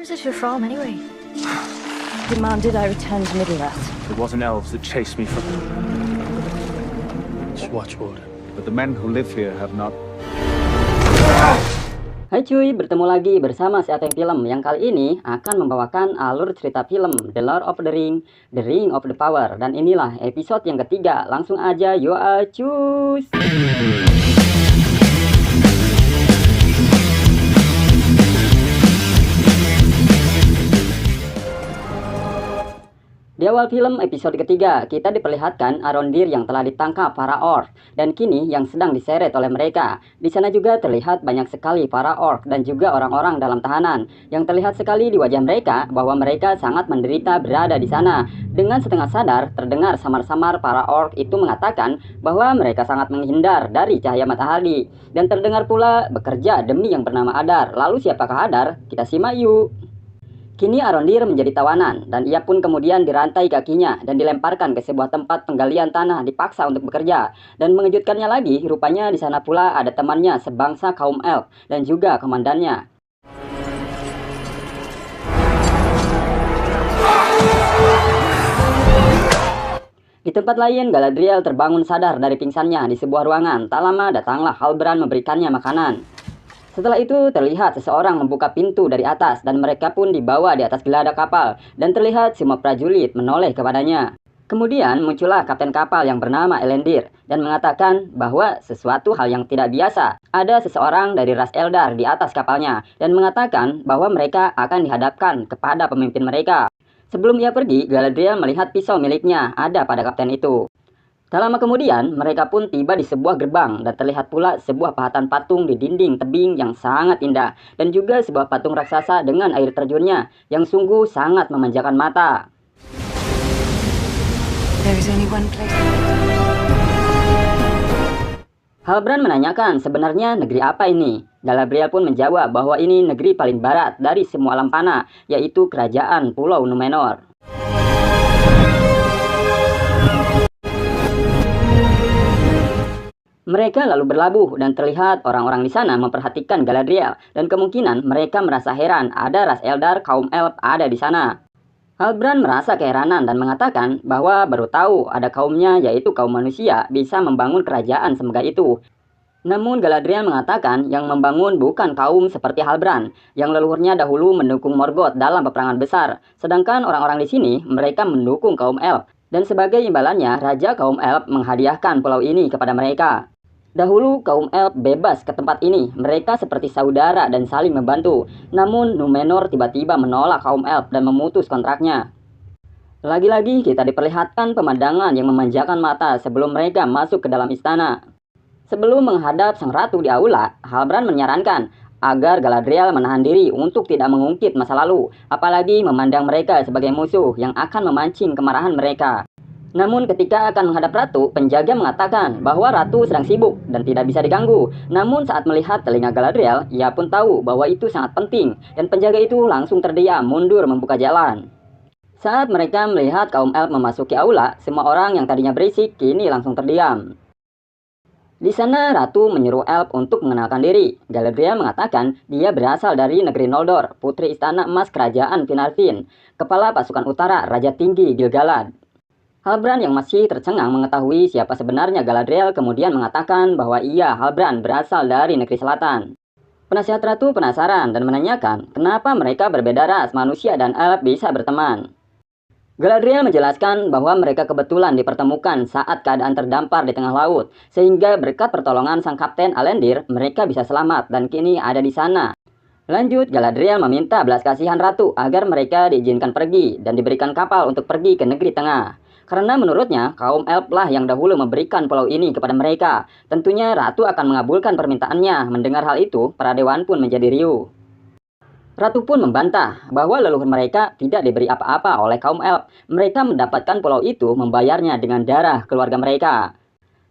is it you're from, anyway? Demanded I return to Middle-earth. It wasn't elves that chased me from... It's Watchwood. But the men who live here have not... Hai cuy, bertemu lagi bersama si Ateng Film yang kali ini akan membawakan alur cerita film The Lord of the Ring, The Ring of the Power. Dan inilah episode yang ketiga. Langsung aja, yo cus! Di awal film episode ketiga, kita diperlihatkan Arondir yang telah ditangkap para orc dan kini yang sedang diseret oleh mereka. Di sana juga terlihat banyak sekali para orc dan juga orang-orang dalam tahanan yang terlihat sekali di wajah mereka bahwa mereka sangat menderita berada di sana. Dengan setengah sadar, terdengar samar-samar para orc itu mengatakan bahwa mereka sangat menghindar dari cahaya matahari dan terdengar pula bekerja demi yang bernama Adar. Lalu siapakah Adar? Kita simak yuk. Kini Arondir menjadi tawanan dan ia pun kemudian dirantai kakinya dan dilemparkan ke sebuah tempat penggalian tanah, dipaksa untuk bekerja. Dan mengejutkannya lagi, rupanya di sana pula ada temannya sebangsa kaum elf dan juga komandannya. Di tempat lain, Galadriel terbangun sadar dari pingsannya di sebuah ruangan. Tak lama datanglah Halbrand memberikannya makanan. Setelah itu terlihat seseorang membuka pintu dari atas dan mereka pun dibawa di atas geladak kapal dan terlihat semua prajurit menoleh kepadanya. Kemudian muncullah kapten kapal yang bernama Elendil dan mengatakan bahwa sesuatu hal yang tidak biasa. Ada seseorang dari ras Eldar di atas kapalnya dan mengatakan bahwa mereka akan dihadapkan kepada pemimpin mereka. Sebelum ia pergi, Galadriel melihat pisau miliknya ada pada kapten itu. Tak lama kemudian, mereka pun tiba di sebuah gerbang dan terlihat pula sebuah pahatan patung di dinding tebing yang sangat indah dan juga sebuah patung raksasa dengan air terjunnya yang sungguh sangat memanjakan mata. There is only one place. Halbrand menanyakan sebenarnya negeri apa ini. Galadriel pun menjawab bahwa ini negeri paling barat dari semua alam panah, yaitu kerajaan Pulau Numenor. Mereka lalu berlabuh dan terlihat orang-orang di sana memperhatikan Galadriel dan kemungkinan mereka merasa heran ada ras Eldar kaum elf ada di sana. Halbrand merasa keheranan dan mengatakan bahwa baru tahu ada kaumnya yaitu kaum manusia bisa membangun kerajaan semegah itu. Namun Galadriel mengatakan yang membangun bukan kaum seperti Halbrand yang leluhurnya dahulu mendukung Morgoth dalam peperangan besar, sedangkan orang-orang di sini mereka mendukung kaum elf dan sebagai imbalannya raja kaum elf menghadiahkan pulau ini kepada mereka. Dahulu kaum elf bebas ke tempat ini, mereka seperti saudara dan saling membantu. Namun Numenor tiba-tiba menolak kaum elf dan memutus kontraknya. Lagi-lagi kita diperlihatkan pemandangan yang memanjakan mata sebelum mereka masuk ke dalam istana. Sebelum menghadap sang ratu di aula, Halbrand menyarankan agar Galadriel menahan diri untuk tidak mengungkit masa lalu, apalagi memandang mereka sebagai musuh yang akan memancing kemarahan mereka. Namun ketika akan menghadap ratu, penjaga mengatakan bahwa ratu sedang sibuk dan tidak bisa diganggu. Namun saat melihat telinga Galadriel, ia pun tahu bahwa itu sangat penting dan penjaga itu langsung terdiam mundur membuka jalan. Saat mereka melihat kaum elf memasuki aula, semua orang yang tadinya berisik kini langsung terdiam. Di sana ratu menyuruh elf untuk mengenalkan diri. Galadriel mengatakan dia berasal dari negeri Noldor, putri istana emas kerajaan Finarfin, kepala pasukan utara Raja Tinggi Gil-galad. Halbrand yang masih tercengang mengetahui siapa sebenarnya Galadriel kemudian mengatakan bahwa ia Halbrand berasal dari negeri selatan. Penasihat ratu penasaran dan menanyakan kenapa mereka berbeda ras manusia dan elf bisa berteman. Galadriel menjelaskan bahwa mereka kebetulan dipertemukan saat keadaan terdampar di tengah laut, sehingga berkat pertolongan sang kapten Elendil mereka bisa selamat dan kini ada di sana. Lanjut, Galadriel meminta belas kasihan ratu agar mereka diizinkan pergi dan diberikan kapal untuk pergi ke negeri tengah. Karena menurutnya, kaum elf lah yang dahulu memberikan pulau ini kepada mereka. Tentunya ratu akan mengabulkan permintaannya. Mendengar hal itu, para dewan pun menjadi riuh. Ratu pun membantah bahwa leluhur mereka tidak diberi apa-apa oleh kaum elf. Mereka mendapatkan pulau itu membayarnya dengan darah keluarga mereka.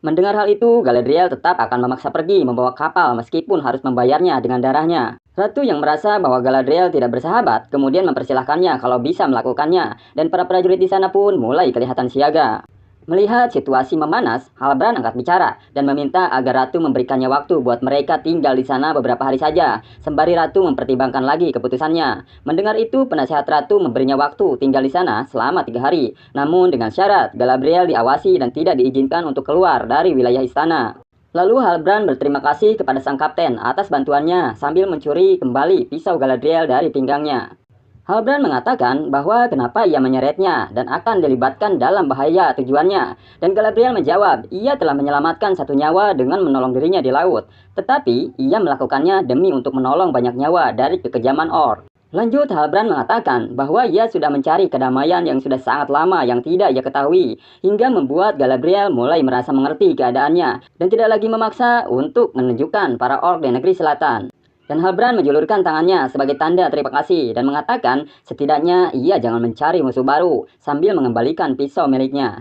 Mendengar hal itu, Galadriel tetap akan memaksa pergi membawa kapal meskipun harus membayarnya dengan darahnya. Ratu yang merasa bahwa Galadriel tidak bersahabat kemudian mempersilahkannya kalau bisa melakukannya dan para prajurit di sana pun mulai kelihatan siaga. Melihat situasi memanas, Halbrand angkat bicara dan meminta agar Ratu memberikannya waktu buat mereka tinggal di sana beberapa hari saja, sembari Ratu mempertimbangkan lagi keputusannya. Mendengar itu, penasehat Ratu memberinya waktu tinggal di sana selama 3 hari, namun dengan syarat Galadriel diawasi dan tidak diizinkan untuk keluar dari wilayah istana. Lalu Halbrand berterima kasih kepada sang kapten atas bantuannya sambil mencuri kembali pisau Galadriel dari pinggangnya. Halbrand mengatakan bahwa kenapa ia menyeretnya dan akan dilibatkan dalam bahaya tujuannya. Dan Galadriel menjawab, ia telah menyelamatkan 1 nyawa dengan menolong dirinya di laut. Tetapi, ia melakukannya demi untuk menolong banyak nyawa dari kekejaman orc. Lanjut, Halbrand mengatakan bahwa ia sudah mencari kedamaian yang sudah sangat lama yang tidak ia ketahui, hingga membuat Galadriel mulai merasa mengerti keadaannya dan tidak lagi memaksa untuk menunjukkan para orc di negeri selatan. Dan Halbrand menjulurkan tangannya sebagai tanda terima kasih dan mengatakan setidaknya ia jangan mencari musuh baru sambil mengembalikan pisau miliknya.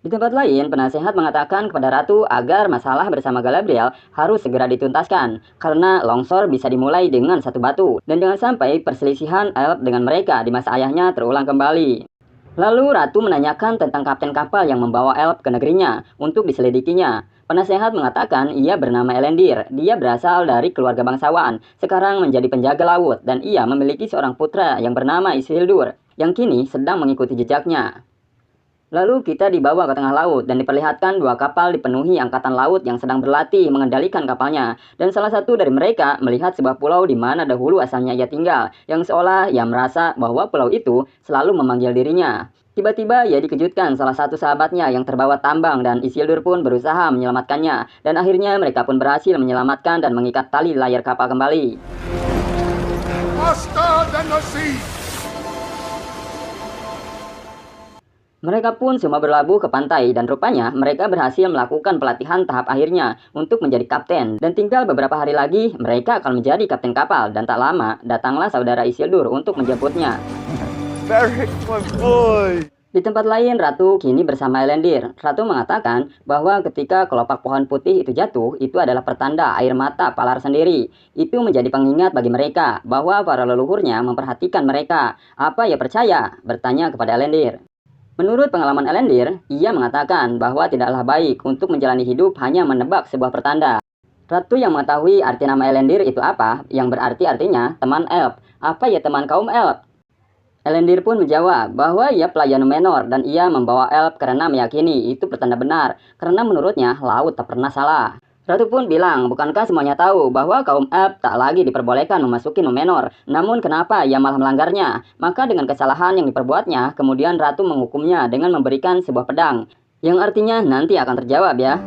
Di tempat lain, penasehat mengatakan kepada Ratu agar masalah bersama Galadriel harus segera dituntaskan karena longsor bisa dimulai dengan 1 batu dan jangan sampai perselisihan elf dengan mereka di masa ayahnya terulang kembali. Lalu Ratu menanyakan tentang kapten kapal yang membawa elf ke negerinya untuk diselidikinya. Penasehat mengatakan ia bernama Elendil. Dia berasal dari keluarga bangsawan, sekarang menjadi penjaga laut, dan ia memiliki seorang putra yang bernama Isildur, yang kini sedang mengikuti jejaknya. Lalu kita dibawa ke tengah laut dan diperlihatkan 2 kapal dipenuhi angkatan laut yang sedang berlatih mengendalikan kapalnya. Dan salah satu dari mereka melihat sebuah pulau di mana dahulu asalnya ia tinggal, yang seolah ia merasa bahwa pulau itu selalu memanggil dirinya. Tiba-tiba ia dikejutkan salah satu sahabatnya yang terbawa tambang dan Isildur pun berusaha menyelamatkannya. Dan akhirnya mereka pun berhasil menyelamatkan dan mengikat tali layar kapal kembali. Faster than the sea! Mereka pun semua berlabuh ke pantai dan rupanya mereka berhasil melakukan pelatihan tahap akhirnya untuk menjadi kapten. Dan tinggal beberapa hari lagi mereka akan menjadi kapten kapal dan tak lama datanglah saudara Isildur untuk menjemputnya. Beric, my boy! Di tempat lain, Ratu kini bersama Elendil. Ratu mengatakan bahwa ketika kelopak pohon putih itu jatuh, itu adalah pertanda air mata Palar sendiri. Itu menjadi pengingat bagi mereka bahwa para leluhurnya memperhatikan mereka. Apa ia percaya? Bertanya kepada Elendil. Menurut pengalaman Elendil, ia mengatakan bahwa tidaklah baik untuk menjalani hidup hanya menebak sebuah pertanda. Ratu yang mengetahui arti nama Elendil itu apa, yang berarti artinya teman elf. Apa ya teman kaum elf? Elendil pun menjawab bahwa ia pelayan Numenor dan ia membawa elf karena meyakini itu pertanda benar, karena menurutnya laut tak pernah salah. Ratu pun bilang, bukankah semuanya tahu bahwa kaum elf tak lagi diperbolehkan memasuki Numenor, namun kenapa ia malah melanggarnya? Maka dengan kesalahan yang diperbuatnya, kemudian Ratu menghukumnya dengan memberikan sebuah pedang, yang artinya nanti akan terjawab ya.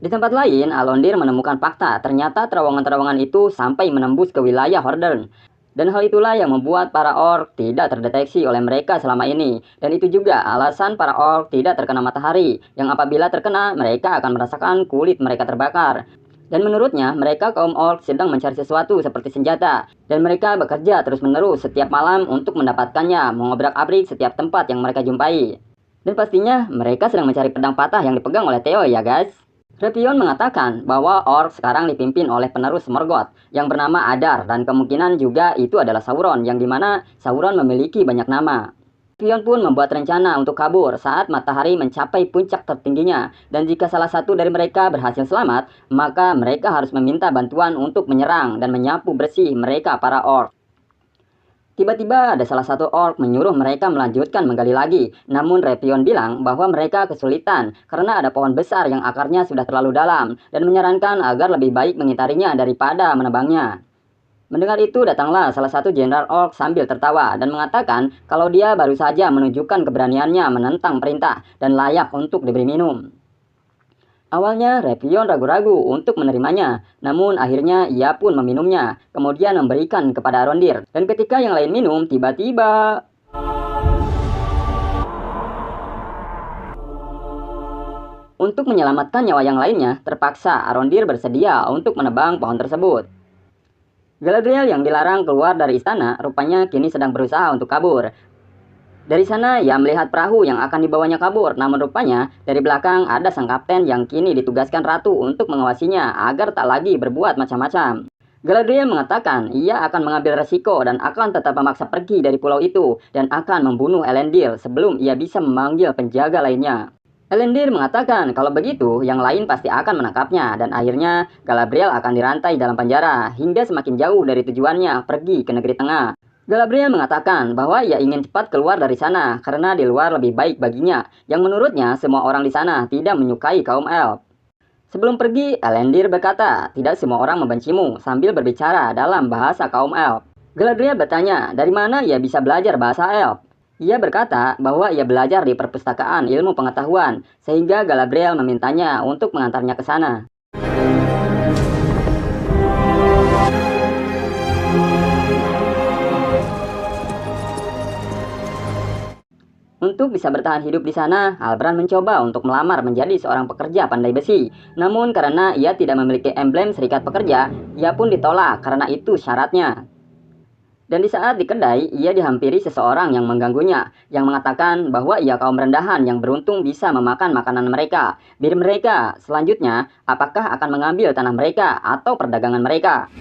Di tempat lain, Alondir menemukan fakta, ternyata terowongan-terowongan itu sampai menembus ke wilayah Hordern. Dan hal itulah yang membuat para orc tidak terdeteksi oleh mereka selama ini. Dan itu juga alasan para orc tidak terkena matahari, yang apabila terkena mereka akan merasakan kulit mereka terbakar. Dan menurutnya mereka kaum orc sedang mencari sesuatu seperti senjata. Dan mereka bekerja terus-menerus setiap malam untuk mendapatkannya, mengobrak-abrik setiap tempat yang mereka jumpai. Dan pastinya mereka sedang mencari pedang patah yang dipegang oleh Theo ya guys. Repion mengatakan bahwa orc sekarang dipimpin oleh penerus Morgoth yang bernama Adar dan kemungkinan juga itu adalah Sauron yang dimana Sauron memiliki banyak nama. Repion pun membuat rencana untuk kabur saat matahari mencapai puncak tertingginya dan jika salah satu dari mereka berhasil selamat maka mereka harus meminta bantuan untuk menyerang dan menyapu bersih mereka para orc. Tiba-tiba ada salah satu orc menyuruh mereka melanjutkan menggali lagi. Namun Repion bilang bahwa mereka kesulitan karena ada pohon besar yang akarnya sudah terlalu dalam dan menyarankan agar lebih baik mengitarinya daripada menebangnya. Mendengar itu datanglah salah satu jenderal orc sambil tertawa dan mengatakan kalau dia baru saja menunjukkan keberaniannya menentang perintah dan layak untuk diberi minum. Awalnya Repion ragu-ragu untuk menerimanya, namun akhirnya ia pun meminumnya, kemudian memberikan kepada Arondir. Dan ketika yang lain minum, tiba-tiba untuk menyelamatkan nyawa yang lainnya, terpaksa Arondir bersedia untuk menebang pohon tersebut. Galadriel yang dilarang keluar dari istana, rupanya kini sedang berusaha untuk kabur. Dari sana ia melihat perahu yang akan dibawanya kabur, namun rupanya dari belakang ada sang kapten yang kini ditugaskan Ratu untuk mengawasinya agar tak lagi berbuat macam-macam. Galadriel mengatakan ia akan mengambil resiko dan akan tetap memaksa pergi dari pulau itu dan akan membunuh Elendil sebelum ia bisa memanggil penjaga lainnya. Elendil mengatakan kalau begitu yang lain pasti akan menangkapnya dan akhirnya Galadriel akan dirantai dalam penjara hingga semakin jauh dari tujuannya pergi ke negeri tengah. Galadriel mengatakan bahwa ia ingin cepat keluar dari sana karena di luar lebih baik baginya yang menurutnya semua orang di sana tidak menyukai kaum elf. Sebelum pergi, Elendil berkata tidak semua orang membencimu sambil berbicara dalam bahasa kaum elf. Galadriel bertanya dari mana ia bisa belajar bahasa elf. Ia berkata bahwa ia belajar di perpustakaan ilmu pengetahuan, sehingga Galadriel memintanya untuk mengantarnya ke sana. Untuk bisa bertahan hidup di sana, Halbrand mencoba untuk melamar menjadi seorang pekerja pandai besi. Namun karena ia tidak memiliki emblem serikat pekerja, ia pun ditolak karena itu syaratnya. Dan di saat di kedai, ia dihampiri seseorang yang mengganggunya, yang mengatakan bahwa ia kaum rendahan yang beruntung bisa memakan makanan mereka. Bir mereka, selanjutnya, apakah akan mengambil tanah mereka atau perdagangan mereka?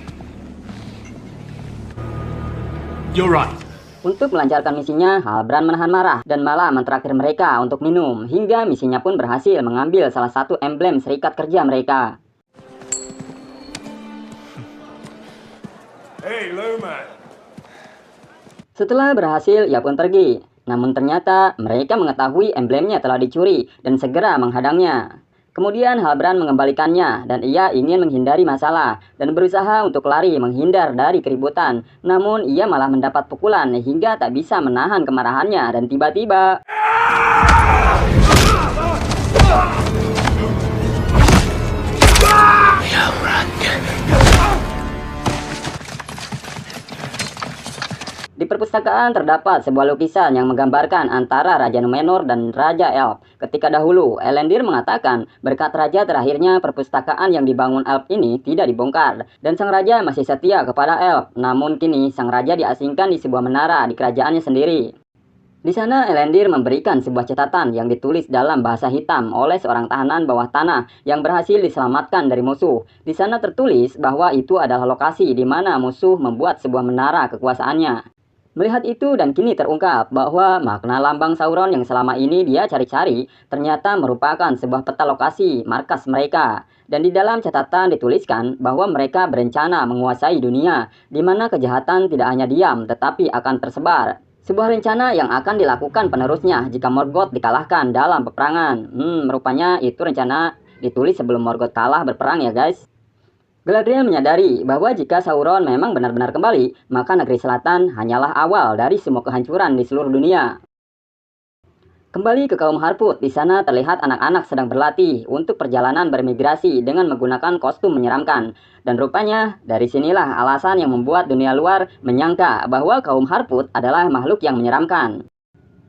You're right. Untuk melancarkan misinya, Halbrand menahan marah dan malah mentraktir mereka untuk minum, hingga misinya pun berhasil mengambil salah satu emblem serikat kerja mereka. Hey, Lumen. Setelah berhasil, ia pun pergi. Namun ternyata mereka mengetahui emblemnya telah dicuri dan segera menghadangnya. Kemudian Halbrand mengembalikannya dan ia ingin menghindari masalah dan berusaha untuk lari menghindar dari keributan. Namun ia malah mendapat pukulan hingga tak bisa menahan kemarahannya dan tiba-tiba... Di perpustakaan terdapat sebuah lukisan yang menggambarkan antara Raja Numenor dan Raja Elf. Ketika dahulu, Elendil mengatakan berkat raja terakhirnya perpustakaan yang dibangun Elf ini tidak dibongkar. Dan sang raja masih setia kepada Elf. Namun kini sang raja diasingkan di sebuah menara di kerajaannya sendiri. Di sana Elendil memberikan sebuah catatan yang ditulis dalam bahasa hitam oleh seorang tahanan bawah tanah yang berhasil diselamatkan dari musuh. Di sana tertulis bahwa itu adalah lokasi di mana musuh membuat sebuah menara kekuasaannya. Melihat itu dan kini terungkap bahwa makna lambang Sauron yang selama ini dia cari-cari ternyata merupakan sebuah peta lokasi markas mereka. Dan di dalam catatan dituliskan bahwa mereka berencana menguasai dunia, di mana kejahatan tidak hanya diam tetapi akan tersebar. Sebuah rencana yang akan dilakukan penerusnya jika Morgoth dikalahkan dalam peperangan. Rupanya itu rencana ditulis sebelum Morgoth kalah berperang ya guys. Galadriel menyadari bahwa jika Sauron memang benar-benar kembali, maka negeri selatan hanyalah awal dari semua kehancuran di seluruh dunia. Kembali ke kaum Harfoot, di sana terlihat anak-anak sedang berlatih untuk perjalanan bermigrasi dengan menggunakan kostum menyeramkan. Dan rupanya, dari sinilah alasan yang membuat dunia luar menyangka bahwa kaum Harfoot adalah makhluk yang menyeramkan.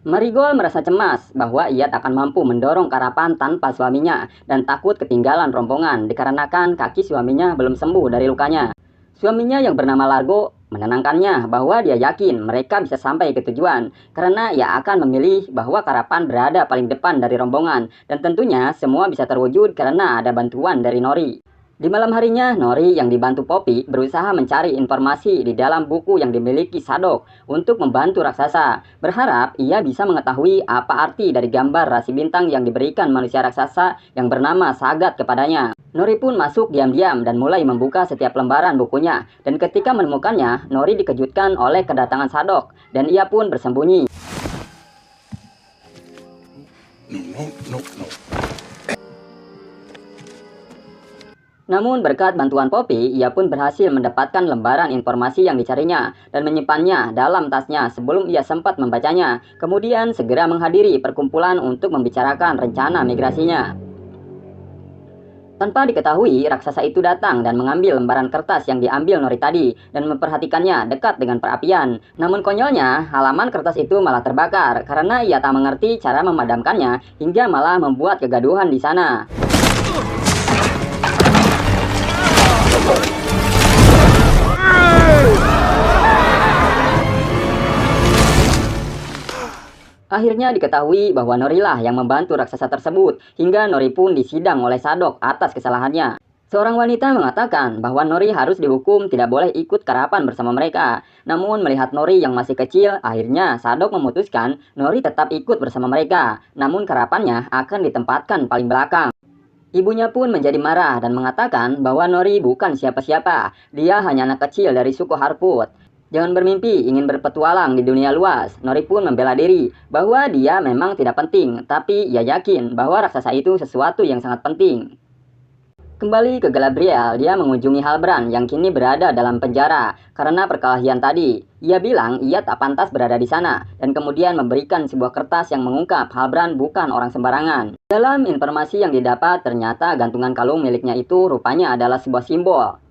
Marigold merasa cemas bahwa ia tak akan mampu mendorong karapan tanpa suaminya dan takut ketinggalan rombongan dikarenakan kaki suaminya belum sembuh dari lukanya. Suaminya yang bernama Largo menenangkannya bahwa dia yakin mereka bisa sampai ke tujuan karena ia akan memilih bahwa karapan berada paling depan dari rombongan dan tentunya semua bisa terwujud karena ada bantuan dari Nori. Di malam harinya, Nori yang dibantu Poppy berusaha mencari informasi di dalam buku yang dimiliki Sadok untuk membantu raksasa. Berharap ia bisa mengetahui apa arti dari gambar rasi bintang yang diberikan manusia raksasa yang bernama Sagat kepadanya. Nori pun masuk diam-diam dan mulai membuka setiap lembaran bukunya. Dan ketika menemukannya, Nori dikejutkan oleh kedatangan Sadok dan ia pun bersembunyi. No. Namun berkat bantuan Poppy, ia pun berhasil mendapatkan lembaran informasi yang dicarinya dan menyimpannya dalam tasnya sebelum ia sempat membacanya. Kemudian segera menghadiri perkumpulan untuk membicarakan rencana migrasinya. Tanpa diketahui, raksasa itu datang dan mengambil lembaran kertas yang diambil Nori tadi dan memperhatikannya dekat dengan perapian. Namun konyolnya, halaman kertas itu malah terbakar karena ia tak mengerti cara memadamkannya hingga malah membuat kegaduhan di sana. Akhirnya diketahui bahwa Nori lah yang membantu raksasa tersebut, hingga Nori pun disidang oleh Sadok atas kesalahannya. Seorang wanita mengatakan bahwa Nori harus dihukum tidak boleh ikut karapan bersama mereka. Namun melihat Nori yang masih kecil, akhirnya Sadok memutuskan Nori tetap ikut bersama mereka. Namun karapannya akan ditempatkan paling belakang. Ibunya pun menjadi marah dan mengatakan bahwa Nori bukan siapa-siapa. Dia hanya anak kecil dari suku Harput. Jangan bermimpi ingin berpetualang di dunia luas. Nori pun membela diri bahwa dia memang tidak penting, tapi ia yakin bahwa raksasa itu sesuatu yang sangat penting. Kembali ke Galadriel, dia mengunjungi Halbrand yang kini berada dalam penjara karena perkelahian tadi. Ia bilang ia tak pantas berada di sana dan kemudian memberikan sebuah kertas yang mengungkap Halbrand bukan orang sembarangan. Dalam informasi yang didapat, ternyata gantungan kalung miliknya itu rupanya adalah sebuah simbol.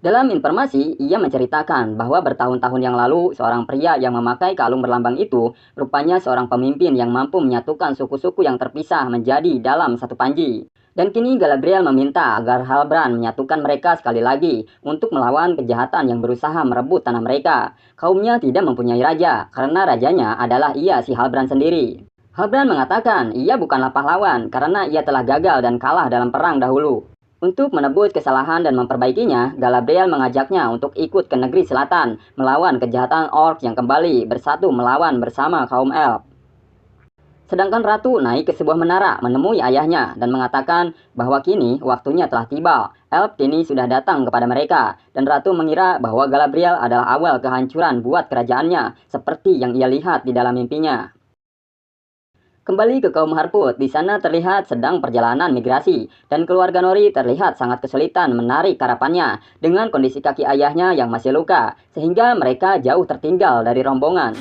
Dalam informasi, ia menceritakan bahwa bertahun-tahun yang lalu, seorang pria yang memakai kalung berlambang itu rupanya seorang pemimpin yang mampu menyatukan suku-suku yang terpisah menjadi dalam satu panji. Dan kini Galadriel meminta agar Halbrand menyatukan mereka sekali lagi untuk melawan kejahatan yang berusaha merebut tanah mereka. Kaumnya tidak mempunyai raja, karena rajanya adalah ia si Halbrand sendiri. Halbrand mengatakan ia bukanlah pahlawan karena ia telah gagal dan kalah dalam perang dahulu. Untuk menebus kesalahan dan memperbaikinya, Galadriel mengajaknya untuk ikut ke negeri selatan, melawan kejahatan orc yang kembali bersatu melawan bersama kaum elf. Sedangkan Ratu naik ke sebuah menara menemui ayahnya dan mengatakan bahwa kini waktunya telah tiba. Elf kini sudah datang kepada mereka dan Ratu mengira bahwa Galadriel adalah awal kehancuran buat kerajaannya seperti yang ia lihat di dalam mimpinya. Kembali ke kaum Harput, di sana terlihat sedang perjalanan migrasi dan keluarga Nori terlihat sangat kesulitan menarik karapannya dengan kondisi kaki ayahnya yang masih luka sehingga mereka jauh tertinggal dari rombongan.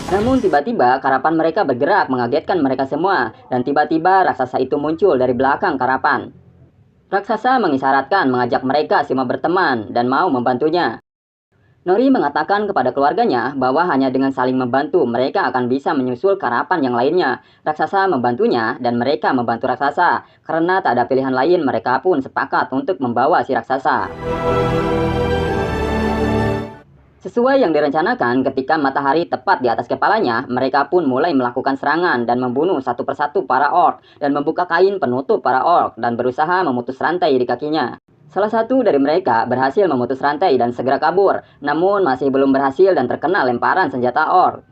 Namun tiba-tiba karapan mereka bergerak mengagetkan mereka semua dan tiba-tiba raksasa itu muncul dari belakang karapan. Raksasa mengisyaratkan mengajak mereka semua berteman dan mau membantunya. Nori mengatakan kepada keluarganya bahwa hanya dengan saling membantu mereka akan bisa menyusul karapan yang lainnya. Raksasa membantunya dan mereka membantu raksasa. Karena tak ada pilihan lain, mereka pun sepakat untuk membawa si raksasa. Sesuai yang direncanakan, ketika matahari tepat di atas kepalanya, mereka pun mulai melakukan serangan dan membunuh satu persatu para orc dan membuka kain penutup para orc dan berusaha memutus rantai di kakinya. Salah satu dari mereka berhasil memutus rantai dan segera kabur, namun masih belum berhasil dan terkena lemparan senjata orc.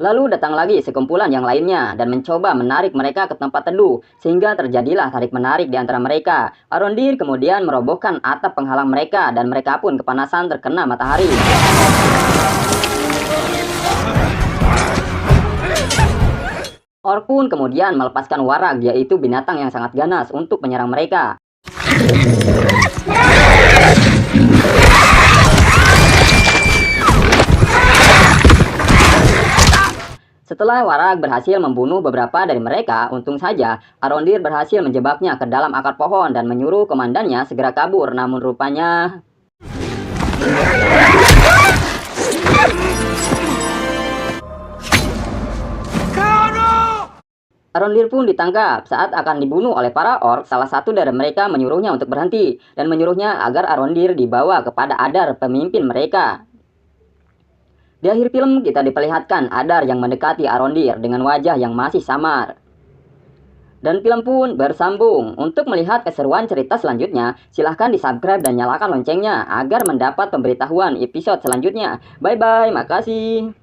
Lalu datang lagi sekumpulan yang lainnya dan mencoba menarik mereka ke tempat teduh, sehingga terjadilah tarik-menarik di antara mereka. Arondir kemudian merobohkan atap penghalang mereka dan mereka pun kepanasan terkena matahari. Orc pun kemudian melepaskan warag, yaitu binatang yang sangat ganas untuk menyerang mereka. Setelah Warag berhasil membunuh beberapa dari mereka, untung saja Arondir berhasil menjebaknya ke dalam akar pohon dan menyuruh komandannya segera kabur. Namun rupanya Arondir pun ditangkap. Saat akan dibunuh oleh para orc, salah satu dari mereka menyuruhnya untuk berhenti dan menyuruhnya agar Arondir dibawa kepada Adar, pemimpin mereka. Di akhir film kita diperlihatkan Adar yang mendekati Arondir dengan wajah yang masih samar. Dan film pun bersambung. Untuk melihat keseruan cerita selanjutnya, silahkan di-subscribe dan nyalakan loncengnya agar mendapat pemberitahuan episode selanjutnya. Bye-bye, makasih.